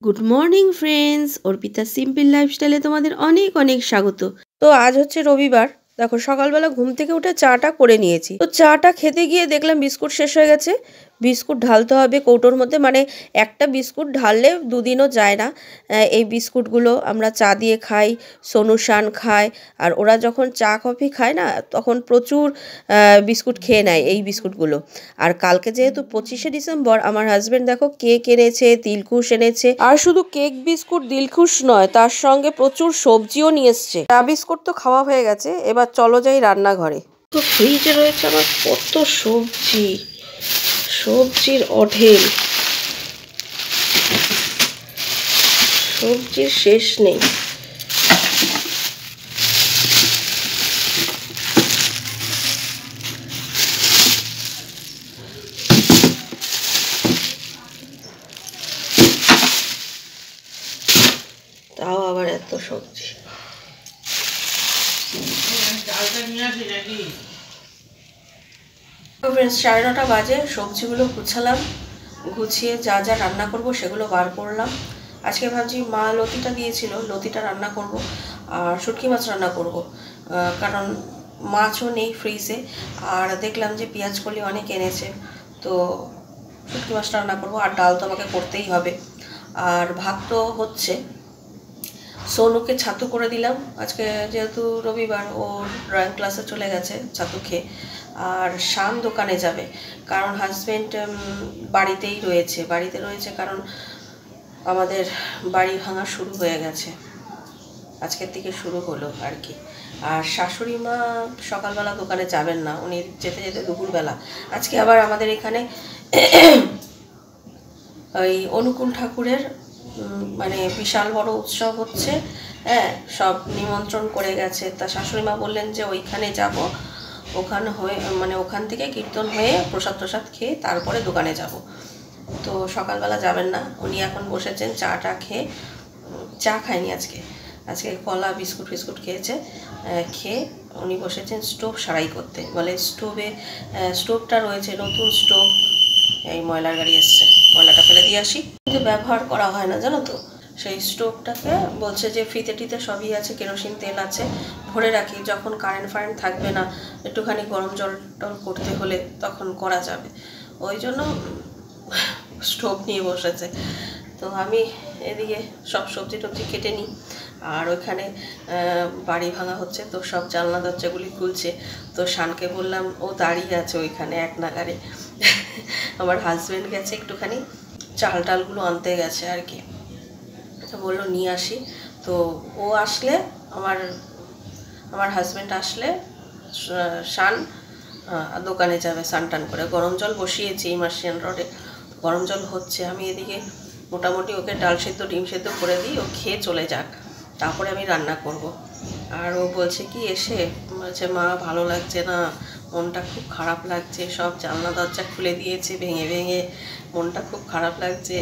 Good morning friends, Arpita simple লাইফস্টাইলে তোমাদের অনেক অনেক স্বাগত। তো আজ হচ্ছে রবিবার। দেখো, সকালবেলা ঘুম থেকে উঠে চাটা করে নিয়েছি। তো চাটা খেতে গিয়ে দেখলাম বিস্কুট শেষ হয়ে গেছে। বিস্কুট ঢালতে হবে কৌটোর মধ্যে, মানে একটা বিস্কুট ঢাললে দুদিনও যায় না। এই বিস্কুটগুলো আমরা চা দিয়ে খাই, সোনু শান খায়। আর ওরা যখন চা কফি খায় না, তখন প্রচুর বিস্কুট খেয়ে নেয় এই বিস্কুটগুলো। আর কালকে যেহেতু 25শে ডিসেম্বর, আমার হাজব্যান্ড দেখো কেক এনেছে, দিলখুশ এনেছে। আর শুধু কেক বিস্কুট দিলখুশ নয়, তার সঙ্গে প্রচুর সবজিও নিয়ে এসছে। চা বিস্কুট তো খাওয়া হয়ে গেছে, এবার চলো যাই রান্নাঘরে। তো ফ্রিজে রয়েছে আমার কত সবজি, সবজির অঢেল, সবজির শেষ নেই। তাও আবার এত সবজি। 9:30 বাজে। সবজিগুলো গুছালাম, গুছিয়ে যা যা রান্না করব সেগুলো বার করলাম। আজকে ভাবছি মা লতিটা দিয়েছিল, লতিটা রান্না করব আর শুটকি মাছ রান্না করব, কারণ মাছও নেই ফ্রিজে। আর দেখলাম যে পেঁয়াজ কলি অনেক এনেছে, তো শুটকি মাছটা রান্না করব। আর ডাল তো আমাকে করতেই হবে, আর ভাত তো হচ্ছে। সোনুকে ছাতু করে দিলাম আজকে, যেহেতু রবিবার, ও ড্রয়িং ক্লাসে চলে গেছে ছাতু খেয়ে। আর শান দোকানে যাবে, কারণ হাজব্যান্ড বাড়িতে রয়েছে, কারণ আমাদের বাড়ি ভাঙা শুরু হয়ে গেছে, আজকের থেকে শুরু হলো আর কি। আর শাশুড়ি মা সকালবেলা দোকানে যাবেন না, উনি যেতে যেতে দুপুরবেলা। আজকে আবার আমাদের এখানে ওই অনুকূল ঠাকুরের মানে বিশাল বড় উৎসব হচ্ছে। হ্যাঁ, সব নিমন্ত্রণ করে গেছে। তা শাশুড়ি মা বললেন যে ওইখানে যাব, ওখানে হয়ে মানে ওখান থেকে কীর্তন হয়ে প্রসাদ প্রসাদ খেয়ে তারপরে দোকানে যাব। তো সকালবেলা যাবেন না, উনি এখন বসেছেন চাটা খেয়ে। চা খায়নি আজকে, আজকে কলা বিস্কুট ফিস্কুট খেয়েছে। খেয়ে উনি বসেছেন স্টোভ সারাই করতে। বলে স্টোভটা রয়েছে, নতুন স্টোভ। এই ময়লার গাড়ি এসছে, ময়লাটা ফেলে দিয়ে আসি। কিন্তু ব্যবহার করা হয় না জানো তো। সেই স্টোভটাকে বলছে যে ফ্রিতে টিতে সবই আছে, কেরোসিন তেল আছে, ভরে রাখি, যখন কারেন্ট ফারেন্ট থাকবে না, একটুখানি গরম জল টল করতে হলে তখন করা যাবে। ওই জন্য স্টোভ নিয়ে বসেছে। তো আমি এদিকে সব সবজি টবজি কেটে নিই। আর ওইখানে বাড়ি ভাঙা হচ্ছে, তো সব জানলা দরজাগুলি খুলছে। তো শানকে বললাম, ও দাঁড়িয়ে আছে ওইখানে এক নাগারে। আমার হাজব্যান্ড গেছে একটুখানি চাল টালগুলো আনতে গেছে আর কি, তো বললো নিয়ে আসি। তো ও আসলে, আমার হাজব্যান্ড আসলে শান দোকানে যাবে স্নান টান করে। গরম জল বসিয়েছি ইমার্শিয়ান রডে, গরম জল হচ্ছে। আমি এদিকে মোটামুটি ওকে ডাল সেদ্ধ ডিম সেদ্ধ করে দিই, ও খেয়ে চলে যাক, তারপরে আমি রান্না করব। আর ও বলছে কি এসে, বলছে মা ভালো লাগছে না, মনটা খুব খারাপ লাগছে, সব জানলা দরজা খুলে দিয়েছে ভেঙে ভেঙে, মনটা খুব খারাপ লাগছে।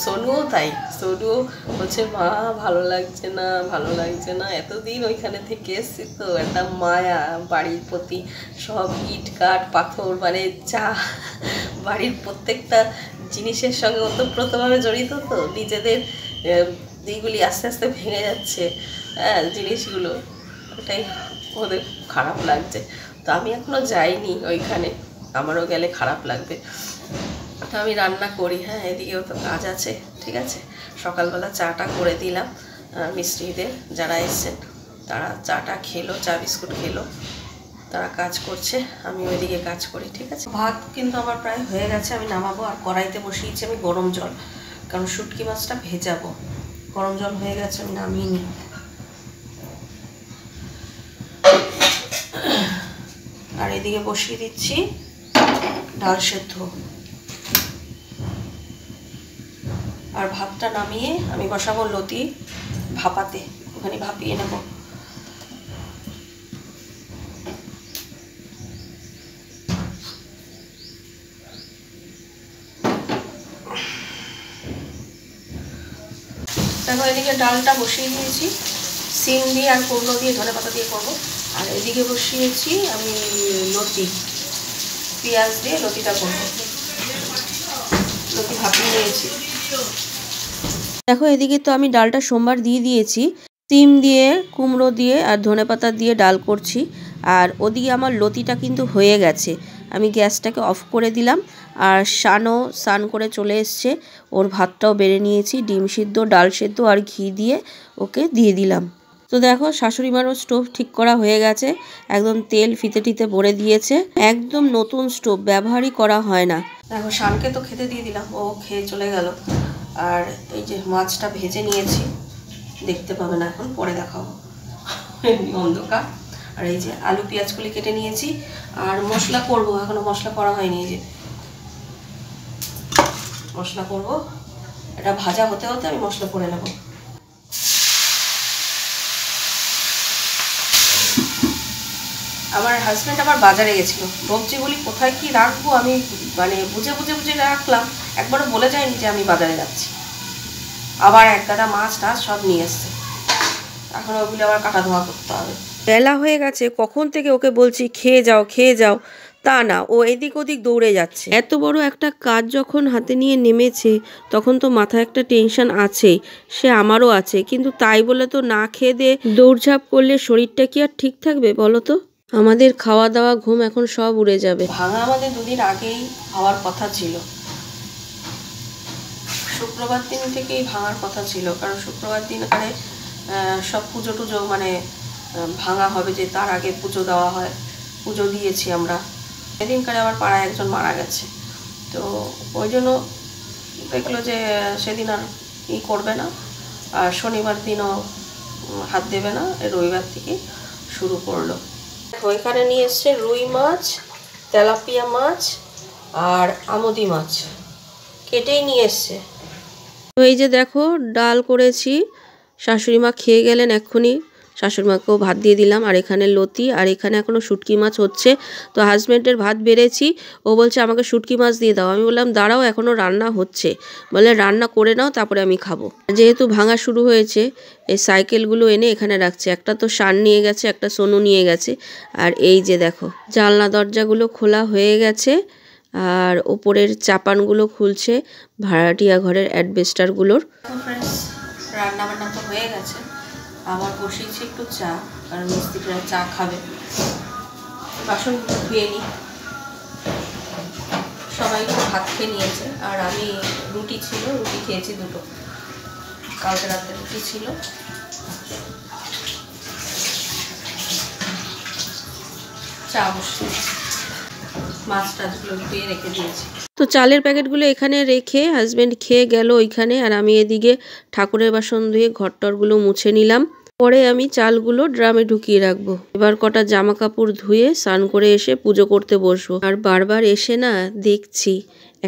সোনুও তাই, সোনুও বলছে মা ভালো লাগছে না, ভালো লাগছে না। এতদিন ওইখানে থেকে এসছি তো, একটা মায়া বাড়ির প্রতি, সব ইট কাঠ পাথর, মানে যা বাড়ির প্রত্যেকটা জিনিসের সঙ্গে ওতপ্রোতভাবে জড়িত, তো নিজেদের এইগুলি আস্তে আস্তে ভেঙে যাচ্ছে। হ্যাঁ, জিনিসগুলো, ওটাই ওদের খারাপ লাগছে। তো আমি এখনও যাইনি ওইখানে, আমারও গেলে খারাপ লাগবে। তো আমি রান্না করি। হ্যাঁ, এদিকেও তো কাজ আছে। ঠিক আছে, সকালবেলা চাটা করে দিলাম, মিস্ত্রিদের যারা এসছেন তারা চাটা খেলো, চা বিস্কুট খেলো, তারা কাজ করছে, আমি ওইদিকে কাজ করি। ঠিক আছে, ভাত কিন্তু আমার প্রায় হয়ে গেছে, আমি নামাবো। আর কড়াইতে বসিয়েছি আমি গরম জল, কারণ শুটকি মাছটা ভেজাবো। গরম জল হয়ে গেছে, আমি নামিয়ে নিই। আর এদিকে বসিয়ে দিচ্ছি ডাল সেদ্ধ। আর ভাতটা নামিয়ে আমি বসাবো লতি ভাপাতে, ওখানে ভাপিয়ে নেব। দেখো, এদিকে ডালটা বসিয়ে দিয়েছি, সিম দিয়ে আর কুমড়ো দিয়ে ধনেপাতা দিয়ে করবো। আর এদিকে বসিয়েছি আমি লতি, পেঁয়াজ দিয়ে লতিটা করবো। লতি ভাপিয়ে নিয়েছি। দেখো এদিকে তো আমি ডালটা সোমবার দিয়ে দিয়েছি, সিম দিয়ে, কুমড়ো দিয়ে আর ধনেপাতা দিয়ে ডাল করছি। আর ওদিকে আমার লতিটা কিন্তু হয়ে গেছে, আমি গ্যাসটাকে অফ করে দিলাম। আর শানও স্নান করে চলে এসছে, ওর ভাতটাও বেড়ে নিয়েছি, ডিম সিদ্ধ, ডাল সিদ্ধ আর ঘি দিয়ে ওকে দিয়ে দিলাম। তো দেখো শাশুড়ি মারও স্টোভ ঠিক করা হয়ে গেছে, একদম তেল ফিতে টিতে ভরে দিয়েছে, একদম নতুন স্টোভ, ব্যবহারই করা হয় না। দেখো শানকে তো খেতে দিয়ে দিলাম, ও খেয়ে চলে গেল। আর এই যে মাছটা ভেজে নিয়েছি, দেখতে পাবে না এখন, পরে দেখাবো, অন্ধকার। আর এই যে আলু পেঁয়াজগুলি কেটে নিয়েছি, আর মশলা করব, এখনো মশলা করা হয়নি। এই যে মশলা করব, এটা ভাজা হতে হতে আমি মশলা করে নেব। আমার হাজব্যান্ড আবার বাজারে গেছিলো, সবজিগুলি কোথায় কি রাখবো আমি মানে বুঝে বুঝে বুঝে রাখলাম, একবারও বলে যায়নি যে আমি বাজারে যাচ্ছি। আবার এক গাদা মাছ টাছ সব নিয়ে এসছে, এখন ওগুলো আবার কাটা ধোয়া করতে হবে। বেলা হয়ে গেছে, কখন থেকে ওকে বলছি খেয়ে যাও খেয়ে যাও, তা না, ও এদিক ওদিক দৌড়ে যাচ্ছে। এত বড় একটা কাজ যখন হাতে নিয়ে নেমেছে, তখন তো মাথায় একটা টেনশন আছেই, সে আমারও আছে। কিন্তু তাই বলে তো না খেয়ে দিয়ে দৌড়ঝাঁপ করলে শরীরটা কি আর ঠিক থাকবে বলো তো? আমাদের খাওয়া দাওয়া ঘুম এখন সব উড়ে যাবে। ভাঙা আমাদের দুদিন আগেই হওয়ার কথা ছিল, শুক্রবার দিন থেকেই ভাঙার কথা ছিল, কারণ শুক্রবার দিন এখানে সব পুজো টুজো মানে ভাঙা হবে, যে তার আগে পুজো দেওয়া হয়, পুজো দিয়েছি আমরা। সেদিনকারে আবার পাড়ায় একজন মারা গেছে, তো ওই জন্য দেখলো যে সেদিন আর ই করবে না, আর শনিবার দিনও হাত দেবে না, রবিবার থেকে শুরু করলো। ওইখানে নিয়ে এসছে রুই মাছ, তেলাপিয়া মাছ আর আমুদি মাছ, কেটেই নিয়ে এসছে। তো এই যে দেখো ডাল করেছি, শাশুড়ি মা খেয়ে গেলেন এক্ষুনি, শাশুড়ি মাকেও ভাত দিয়ে দিলাম। আর এখানে লতি, আর এখানে এখনও শুটকি মাছ হচ্ছে। তো হাজব্যান্ডের ভাত বেড়েছি, ও বলছে আমাকে শুটকি মাছ দিয়ে দাও। আমি বললাম দাঁড়াও, এখনও রান্না হচ্ছে। বলে রান্না করে নাও, তারপরে আমি খাবো। যেহেতু ভাঙা শুরু হয়েছে, এই সাইকেলগুলো এনে এখানে রাখছে, একটা তো শান নিয়ে গেছে, একটা সোনু নিয়ে গেছে। আর এই যে দেখো জানলা দরজাগুলো খোলা হয়ে গেছে, আর ওপরের চাপানগুলো খুলছে, ভাড়াটিয়া ঘরের অ্যাডবেস্টারগুলোর। রান্না বান্না তো হয়ে গেছে, আবার বসিয়েছি একটু চা, কারণ মিস্ত্রিরা চা খাবে। বাসন ধুয়ে নিই, সবাই ভাত খেয়ে নিয়েছে, আর আমি রুটি ছিল, রুটি খেয়েছি দুটো, কালকে রাতে রুটি ছিল। চা বসিয়ে মাছ টাছগুলো ধুয়ে রেখে দিয়েছি। তো চালের প্যাকেটগুলো এখানে রেখে হাজব্যান্ড খেয়ে গেল ওইখানে, আর আমি এদিকে ঠাকুরের বাসন ধুয়ে ঘরটরগুলো মুছে নিলাম। পরে আমি চালগুলো ড্রামে ঢুকিয়ে রাখবো। এবার কটা জামা কাপড় ধুয়ে স্নান করে এসে পুজো করতে বসবো। আর বারবার এসে না দেখছি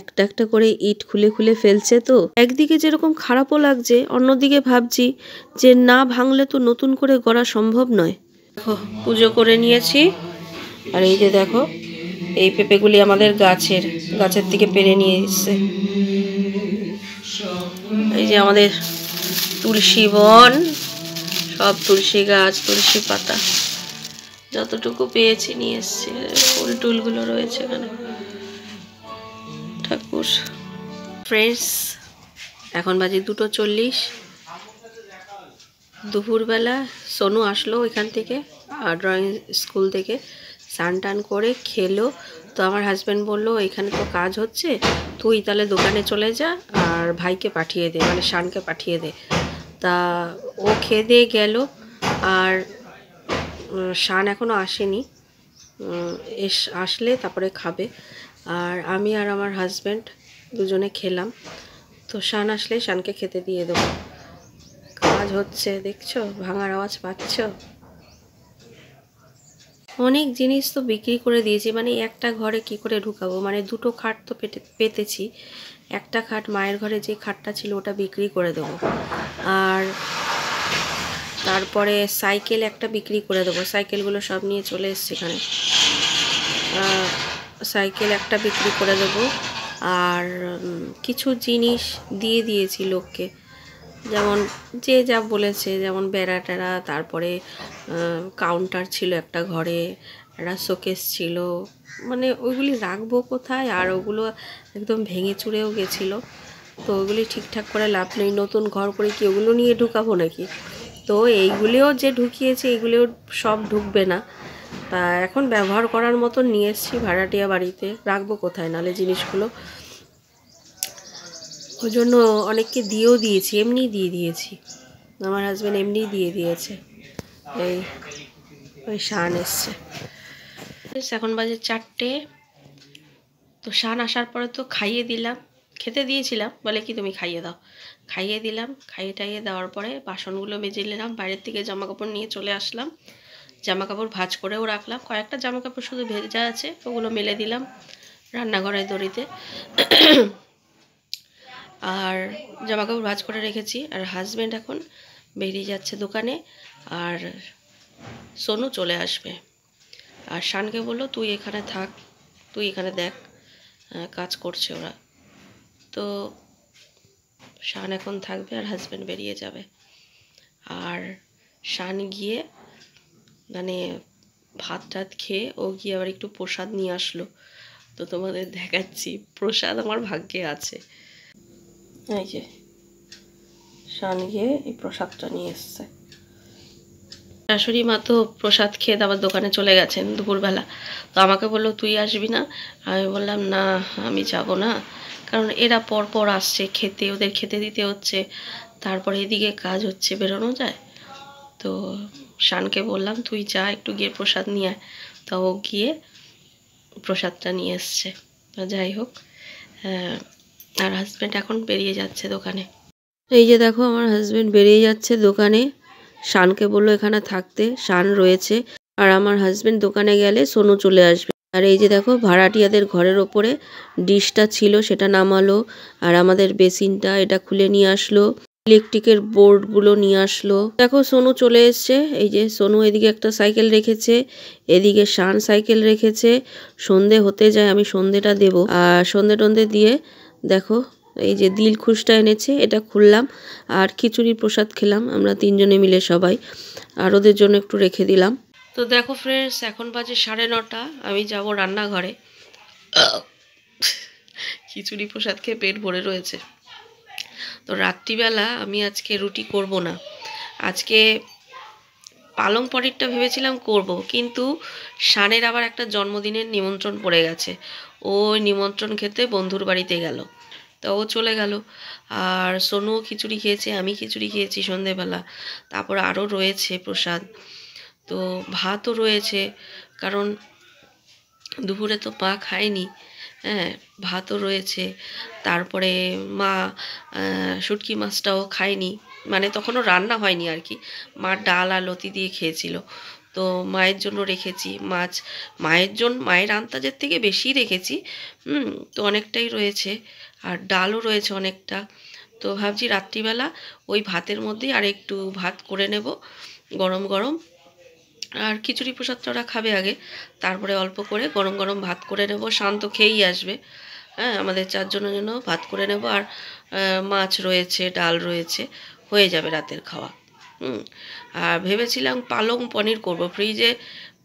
একটা একটা করে ইট খুলে খুলে ফেলছে, তো একদিকে যেরকম খারাপও লাগছে, অন্যদিকে ভাবছি যে না ভাঙলে তো নতুন করে গড়া সম্ভব নয়। দেখো পুজো করে নিয়েছি, আর এই যে দেখো এই পেঁপেগুলি আমাদের গাছের থেকে পেরে নিয়ে এসছে। এই যে আমাদের তুলসী বন, সব তুলসী গাছ, তুলসী পাতা যতটুকু পেয়েছি নিয়ে এসছে। ফুল টুলগুলো রয়েছে এখানে, ঠাকুর। ফ্রেন্ডস, এখন বাজে 2:40, দুপুরবেলা সোনু আসলো এখান থেকে ড্রয়িং স্কুল থেকে, স্নান টান করে খেলো। তো আমার হাজব্যান্ড বললো এখানে তো কাজ হচ্ছে, তুই তাহলে দোকানে চলে যা আর ভাইকে পাঠিয়ে দে, মানে শানকে পাঠিয়ে দে। তা ও খেয়ে দিয়ে গেল, আর শান এখনও আসেনি, আসলে তারপরে খাবে। আর আমি আর আমার হাজব্যান্ড দুজনে খেলাম। তো শান আসলে শানকে খেতে দিয়ে দেবো। কাজ হচ্ছে, দেখছো ভাঙার আওয়াজ পাচ্ছ? অনেক জিনিস তো বিক্রি করে দিয়েছি, মানে একটা ঘরে কি করে ঢুকাবো, মানে দুটো খাট তো পেতেছি, একটা খাট মায়ের ঘরে যে খাটটা ছিল ওটা বিক্রি করে দেবো, আর তারপরে সাইকেল একটা বিক্রি করে দেবো। সাইকেলগুলো সব নিয়ে চলে এসছে এখানে, সাইকেল একটা বিক্রি করে দেবো। আর কিছু জিনিস দিয়ে দিয়েছি লোককে, যেমন যে যা বলেছে, যেমন বেড়া টেরা, তারপরে কাউন্টার ছিল একটা ঘরে, একটা শোকেস ছিল, মানে ওইগুলি রাখবো কোথায়, আর ওগুলো একদম ভেঙে চুরেও গেছিলো। তো ওগুলি ঠিকঠাক করে লাভ নেই, নতুন ঘর করে কি ওগুলো নিয়ে ঢুকাবো নাকি? তো এইগুলিও যে ঢুকিয়েছে এইগুলিও সব ঢুকবে না। তা এখন ব্যবহার করার মতো নিয়ে এসেছি ভাড়াটিয়া বাড়িতে, রাখবো কোথায় নালে জিনিসগুলো। ওই জন্য অনেককে দিয়েও দিয়েছি, এমনি দিয়ে দিয়েছি, আমার হাজব্যান্ড এমনি দিয়ে দিয়েছে। এই ওই শান এসছে, এখন বাজে 4টে। তো শান আসার পরে তো খাইয়ে দিলাম, খেতে দিয়েছিলাম, বলে কি তুমি খাইয়ে দাও, খাইয়ে দিলাম। খাইয়ে টাইয়ে দেওয়ার পরে বাসনগুলো মেজে নিলাম, বাইরের থেকে জামা কাপড় নিয়ে চলে আসলাম, জামা কাপড় ভাঁজ করেও রাখলাম, কয়েকটা জামা কাপড় শুধু ভেজা আছে, ওগুলো মেলে দিলাম রান্নাঘরের দড়িতে। আর জামা কাপড় ভাঁজ করে রেখেছি। আর হাজব্যান্ড এখন বেরিয়ে যাচ্ছে দোকানে, আর সোনু চলে আসবে। আর শানকে বললো তুই এখানে থাক, তুই এখানে দেখ কাজ করছে ওরা। তো শান এখন থাকবে আর হাজব্যান্ড বেরিয়ে যাবে। আর শান গিয়ে মানে ভাত টাত খেয়ে ও গিয়ে আবার একটু প্রসাদ নিয়ে আসলো, তো তোমাদের দেখাচ্ছি। প্রসাদ আমার ভাগ্যে আছে। এই যে শান গিয়ে এই প্রসাদটা নিয়ে এসছে। শাশুড়ি মা তো প্রসাদ খেয়ে আবার দোকানে চলে গেছেন দুপুরবেলা। তো আমাকে বললো তুই আসবি না? আমি বললাম না, আমি যাব না, কারণ এরা পর পর আসছে খেতে, ওদের খেতে দিতে হচ্ছে, তারপরে এদিকে কাজ হচ্ছে, বেরোনো যায়। তো শানকে বললাম তুই যা একটু গিয়ে প্রসাদ নিয়ে আয়। তো ও গিয়ে প্রসাদটা নিয়ে এসছে। তো যাই হোক, আর হাজব্যান্ড এখন বেরিয়ে যাচ্ছে দোকানে। এই যে দেখো আমার হাজব্যান্ড বেরিয়ে যাচ্ছে দোকানে, শানকে বললো এখানে থাকতে, শান রয়েছে। আর আমার হাজব্যান্ড দোকানে গেলে সোনু চলে আসবে। আর এই যে দেখো ভাড়াটিয়াদের ঘরের ওপরে ডিশটা ছিল সেটা নামালো, আর আমাদের বেসিনটা এটা খুলে নিয়ে আসলো, ইলেকট্রিকের বোর্ডগুলো নিয়ে আসলো। দেখো সোনু চলে এসছে। এই যে সোনু এদিকে একটা সাইকেল রেখেছে, এদিকে শান সাইকেল রেখেছে। সন্ধে হতে যায়, আমি সন্ধেটা দেবো। আর সন্ধে টন্ধে দিয়ে দেখো এই যে দিলখুশটা এনেছে, এটা খুললাম, আর খিচুড়ি প্রসাদ খেলাম আমরা 3জনে মিলে সবাই, আর ওদের জন্য একটু রেখে দিলাম। তো দেখো ফ্রেন্ডস, এখন বাজে 9:30, আমি যাব রান্নাঘরে। খিচুড়ি প্রসাদ খেয়ে পেট ভরে রয়েছে। তো রাত্রিবেলা আমি আজকে রুটি করব না, আজকে পালং পনিরটা ভেবেছিলাম করব, কিন্তু শানের আবার একটা জন্মদিনের নিমন্ত্রণ পড়ে গেছে, ও নিমন্ত্রণ খেতে বন্ধুর বাড়িতে গেল, তো ও চলে গেল। আর সোনুও খিচুড়ি খেয়েছে, আমি খিচুড়ি খেয়েছি সন্ধেবেলা, তারপর আরও রয়েছে প্রসাদ, তো ভাতও রয়েছে, কারণ দুপুরে তো মা খায়নি, হ্যাঁ, ভাতও রয়েছে। তারপরে মা শুটকি মাছটাও খায়নি, মানে তখনও রান্না হয়নি আর কি, মা ডাল আর লতি দিয়ে খেয়েছিল। তো মায়ের জন্য রেখেছি মাছ, মায়ের আন্দাজের থেকে বেশি রেখেছি, তো অনেকটাই রয়েছে, আর ডালও রয়েছে অনেকটা। তো ভাবছি রাত্রিবেলা ওই ভাতের মধ্যেই আর একটু ভাত করে নেব গরম গরম, আর খিচুড়ি প্রসাদটা ওরা খাবে আগে, তারপরে অল্প করে গরম গরম ভাত করে নেব। শান্ত খেয়েই আসবে, হ্যাঁ, আমাদের 4 জনের জন্য ভাত করে নেব। আর মাছ রয়েছে, ডাল রয়েছে, হয়ে যাবে রাতের খাওয়া। আর ভেবেছিলাম পালং পনির করব, ফ্রিজে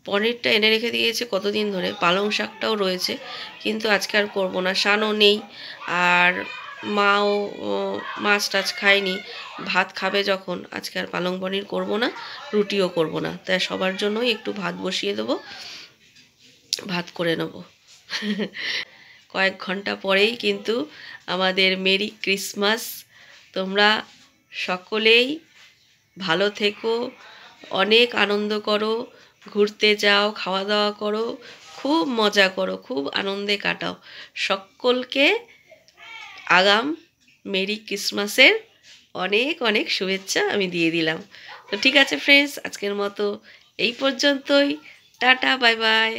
পনিরটা এনে রেখে দিয়েছে কতদিন ধরে, পালং শাকটাও রয়েছে, কিন্তু আজকে আর করবো না, শানও নেই, আর মাও মাছ টাছ খায়নি, ভাত খাবে যখন, আজকে আর পালং পনির করবো না, রুটিও করবো না, তাই সবার জন্যই একটু ভাত বসিয়ে দেবো, ভাত করে নেব। কয়েক ঘন্টা পরেই কিন্তু আমাদের মেরি ক্রিসমাস। তোমরা সকলেই ভালো থেকো, অনেক আনন্দ করো, ঘুরতে যাও, খাওয়া দাওয়া করো, খুব মজা করো, খুব আনন্দে কাটাও। সকলকে আগাম মেরি ক্রিসমাসের অনেক অনেক শুভেচ্ছা আমি দিয়ে দিলাম। তো ঠিক আছে ফ্রেন্ডস, আজকের মতো এই পর্যন্তই, টাটা, বাই বাই।